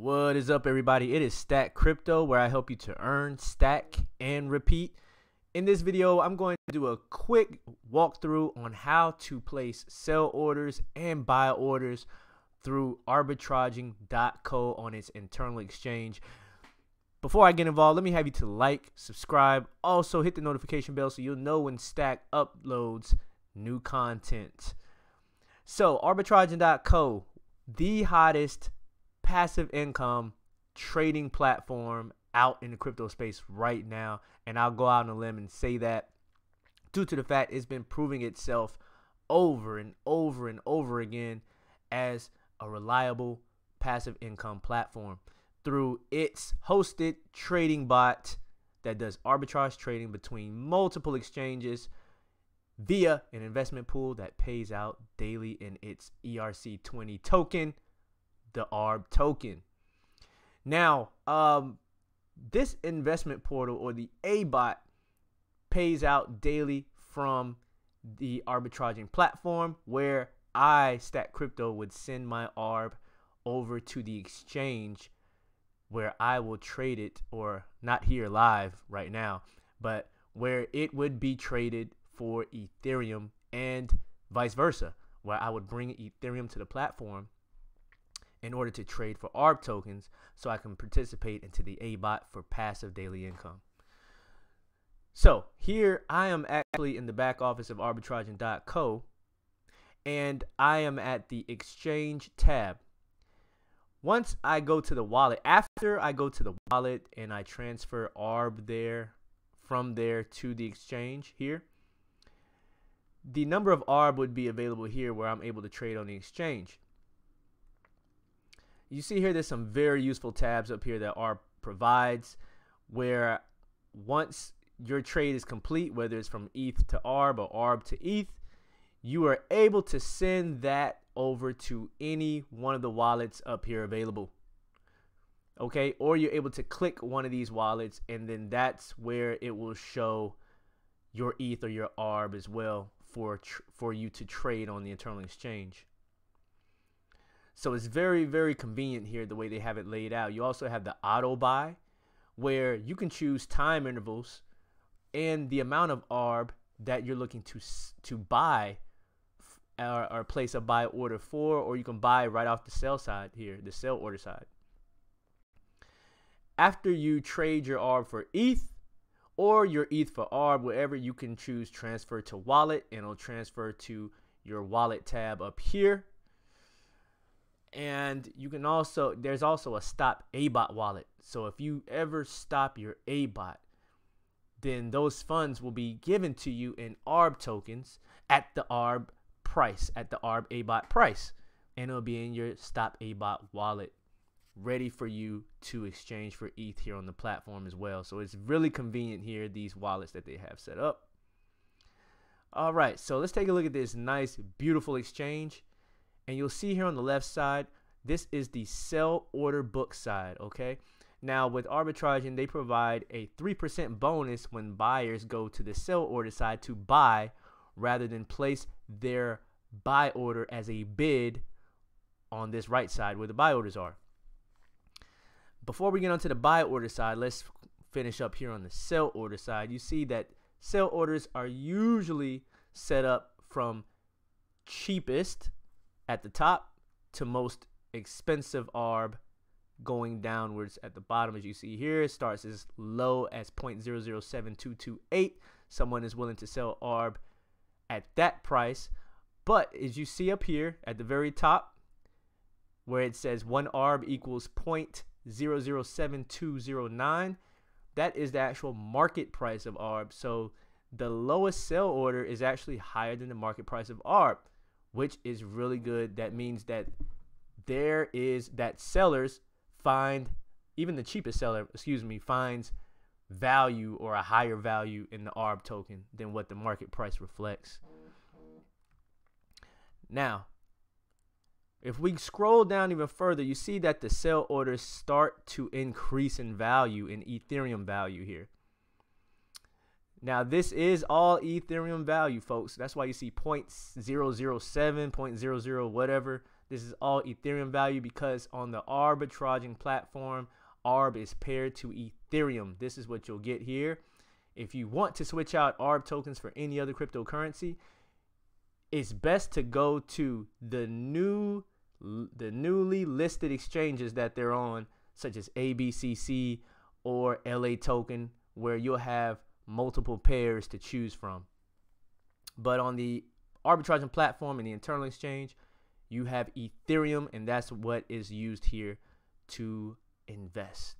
What is up, everybody? It is Stack Crypto, where I help you to earn, stack, and repeat. In this video, I'm going to do a quick walkthrough on how to place sell orders and buy orders through Arbitraging.co on its internal exchange. Before I get involved, let me have you to like, subscribe, also hit the notification bell so you'll know when Stack uploads new content. So, Arbitraging.co, the hottest passive income trading platform out in the crypto space right now, and I'll go out on a limb and say that due to the fact it's been proving itself over and over and over again as a reliable passive income platform through its hosted trading bot that does arbitrage trading between multiple exchanges via an investment pool that pays out daily in its ERC20 token, the ARB token. Now, this investment portal, or the abot, pays out daily from the arbitraging platform, where I, Stack Crypto, would send my ARB over to the exchange where I will trade it, or not here live right now, but where it would be traded for Ethereum and vice versa, where I would bring Ethereum to the platform in order to trade for ARB tokens so I can participate into the abot for passive daily income. So here I am actually in the back office of Arbitraging.co, and I am at the exchange tab. Once I go to the wallet, after I go to the wallet and I transfer ARB there, from there to the exchange here, the number of ARB would be available here where I'm able to trade on the exchange. You see here there's some very useful tabs up here that ARB provides, where once your trade is complete, whether it's from ETH to ARB or ARB to ETH, you are able to send that over to any one of the wallets up here available. Okay, or you're able to click one of these wallets, and then that's where it will show your ETH or your ARB as well for you to trade on the internal exchange. So it's very, very convenient here the way they have it laid out. You also have the auto buy, where you can choose time intervals and the amount of ARB that you're looking to buy or place a buy order for, or you can buy right off the sell side here, the sell order side. After you trade your ARB for ETH or your ETH for ARB, wherever, you can choose transfer to wallet, and it'll transfer to your wallet tab up here. And you can also, there's also a stop abot wallet. So if you ever stop your abot, then those funds will be given to you in ARB tokens at the ARB price, at the ARB abot price, and it'll be in your stop abot wallet, ready for you to exchange for ETH here on the platform as well. So it's really convenient here, these wallets that they have set up. All right, so let's take a look at this nice, beautiful exchange. And you'll see here on the left side, this is the sell order book side, okay? Now, with Arbitraging, they provide a 3% bonus when buyers go to the sell order side to buy, rather than place their buy order as a bid on this right side where the buy orders are. Before we get onto the buy order side, let's finish up here on the sell order side. You see that sell orders are usually set up from cheapest at the top to most expensive ARB, going downwards at the bottom. As you see here, it starts as low as 0.007228. Someone is willing to sell ARB at that price. But as you see up here at the very top, where it says 1 ARB equals 0.007209, that is the actual market price of ARB. So the lowest sell order is actually higher than the market price of ARB, which is really good. That means that sellers find, even the cheapest seller, finds value, or a higher value, in the ARB token than what the market price reflects. Now, if we scroll down even further, you see that the sell orders start to increase in value, in Ethereum value here. Now, this is all Ethereum value, folks. That's why you see 0.007, 0.00 whatever. This is all Ethereum value because on the arbitraging platform, ARB is paired to Ethereum. This is what you'll get here. If you want to switch out ARB tokens for any other cryptocurrency, it's best to go to the newly listed exchanges that they're on, such as ABCC or LA Token, where you'll have multiple pairs to choose from. But on the arbitraging platform and the internal exchange, you have Ethereum, and that's what is used here to invest.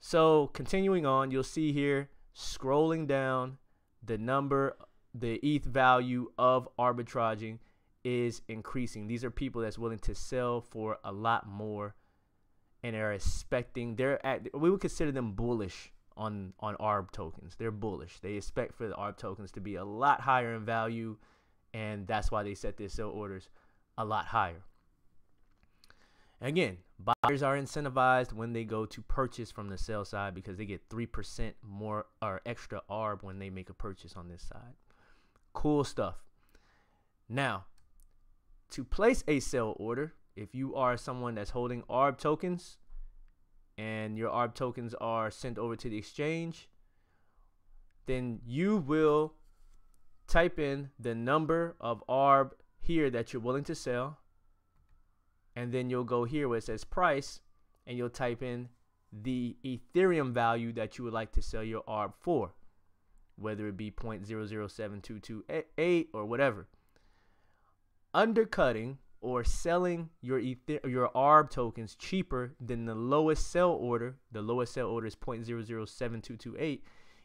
So continuing on, you'll see here, scrolling down, the ETH value of arbitraging is increasing. These are people that's willing to sell for a lot more, and are expecting, we would consider them bullish on ARB tokens. They're bullish. They expect for the ARB tokens to be a lot higher in value, and that's why they set their sell orders a lot higher. Again, buyers are incentivized when they go to purchase from the sell side because they get 3% more or extra ARB when they make a purchase on this side. Cool stuff. Now, to place a sell order, if you are someone that's holding ARB tokens and your ARB tokens are sent over to the exchange, then you will type in the number of ARB here that you're willing to sell, and then you'll go here where it says price, and you'll type in the Ethereum value that you would like to sell your ARB for, whether it be 0.007228 or whatever. Undercutting or selling your ARB tokens cheaper than the lowest sell order. The lowest sell order is 0.007228.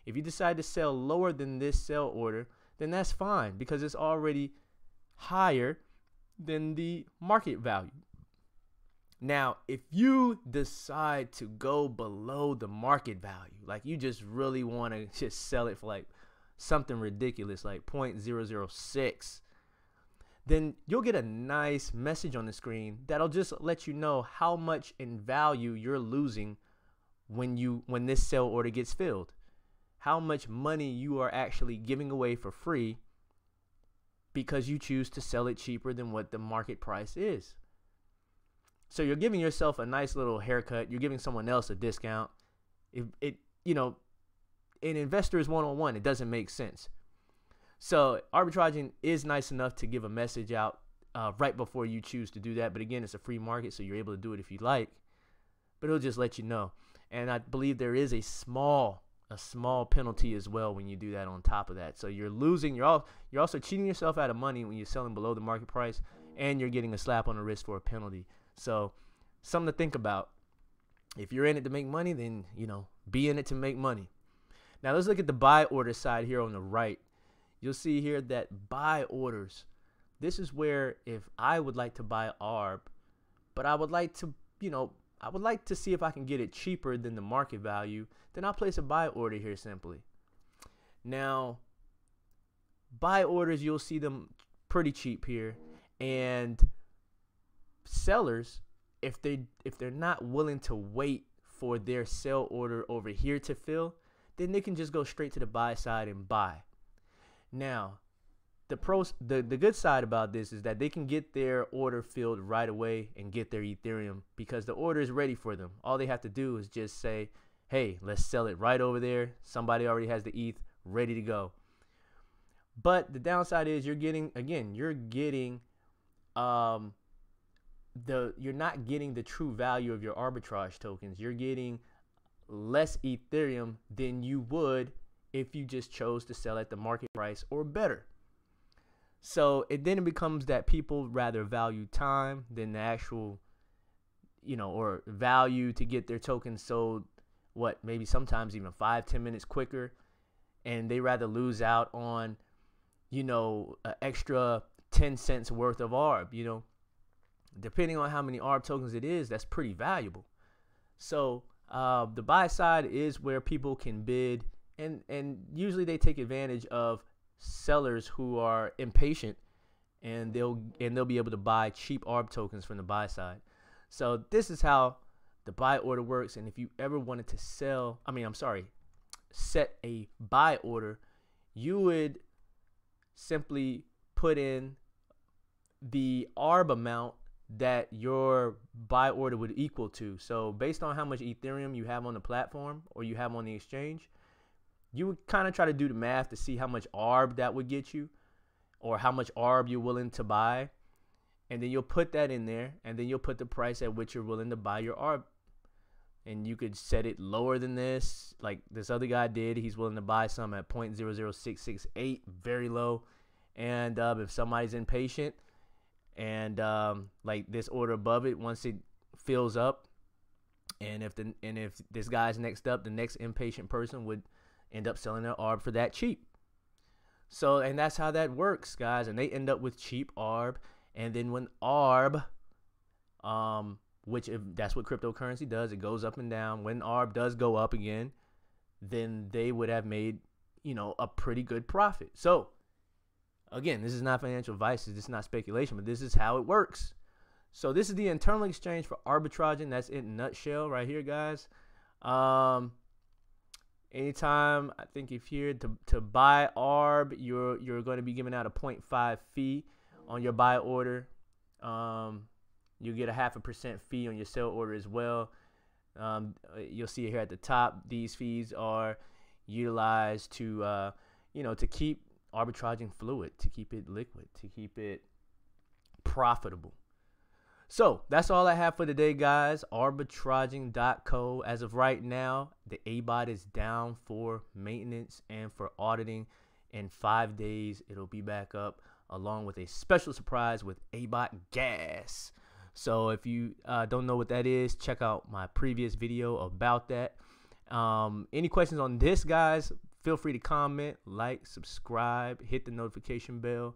If you decide to sell lower than this sell order, then that's fine because it's already higher than the market value. Now, if you decide to go below the market value, like you just really want to just sell it for like something ridiculous like 0.006, then you'll get a nice message on the screen that'll just let you know how much in value you're losing when this sell order gets filled. How much money you are actually giving away for free because you choose to sell it cheaper than what the market price is. So you're giving yourself a nice little haircut. You're giving someone else a discount. In investors one-on-one, it doesn't make sense. So arbitraging is nice enough to give a message out right before you choose to do that. But again, it's a free market, so you're able to do it if you like. But it'll just let you know. And I believe there is a small penalty as well when you do that on top of that. So you're losing. You're also cheating yourself out of money when you're selling below the market price, and you're getting a slap on the wrist for a penalty. So something to think about. If you're in it to make money, then be in it to make money. Now let's look at the buy order side here on the right. You'll see here that buy orders. This is where if I would like to buy ARB, but I would like to, see if I can get it cheaper than the market value, then I'll place a buy order here simply. Now, buy orders, you'll see them pretty cheap here, and sellers, if they're not willing to wait for their sell order over here to fill, then they can just go straight to the buy side and buy. Now, the good side about this is that they can get their order filled right away and get their Ethereum because the order is ready for them. All they have to do is just say, hey, let's sell it right over there. Somebody already has the ETH ready to go. But the downside is you're not getting the true value of your arbitrage tokens. You're getting less Ethereum than you would if you just chose to sell at the market price or better. So then it becomes that people rather value time than the actual, or value to get their tokens sold, maybe sometimes even 5-10 minutes quicker. And they rather lose out on, an extra 10 cents worth of ARB, Depending on how many ARB tokens it is, that's pretty valuable. So the buy side is where people can bid, and usually they take advantage of sellers who are impatient, and they'll be able to buy cheap ARB tokens from the buy side. So this is how the buy order works. And if you ever wanted to set a buy order, you would simply put in the ARB amount that your buy order would equal to. So based on how much Ethereum you have on the platform or you have on the exchange, you would kind of try to do the math to see how much ARB that would get you, or how much ARB you're willing to buy. And then you'll put that in there, and then you'll put the price at which you're willing to buy your ARB. And you could set it lower than this, like this other guy did. He's willing to buy some at 0.00668, very low. And if somebody's impatient, and like this order above it, once it fills up, and if this guy's next up, the next impatient person would end up selling their ARB for that cheap. So, and that's how that works, guys. And they end up with cheap ARB. And then when ARB, which if that's what cryptocurrency does, it goes up and down. When ARB does go up again, then they would have made, a pretty good profit. So again, this is not financial advice. This is not speculation, but this is how it works. So this is the internal exchange for arbitraging. That's it in a nutshell right here, guys. Anytime, I think if you're to buy ARB, you're going to be giving out a 0.5 fee on your buy order. You get a 0.5% fee on your sell order as well. You'll see it here at the top. These fees are utilized to to keep arbitraging fluid, to keep it liquid, to keep it profitable. So that's all I have for today, guys. Arbitraging.co. As of right now, the abot is down for maintenance and for auditing. In 5 days, it'll be back up, along with a special surprise with abot gas. So if you don't know what that is, check out my previous video about that. Any questions on this, guys, feel free to comment, like, subscribe, hit the notification bell,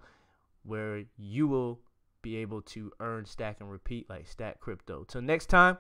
where you will be able to earn, stack, and repeat like Stack Crypto. Till next time.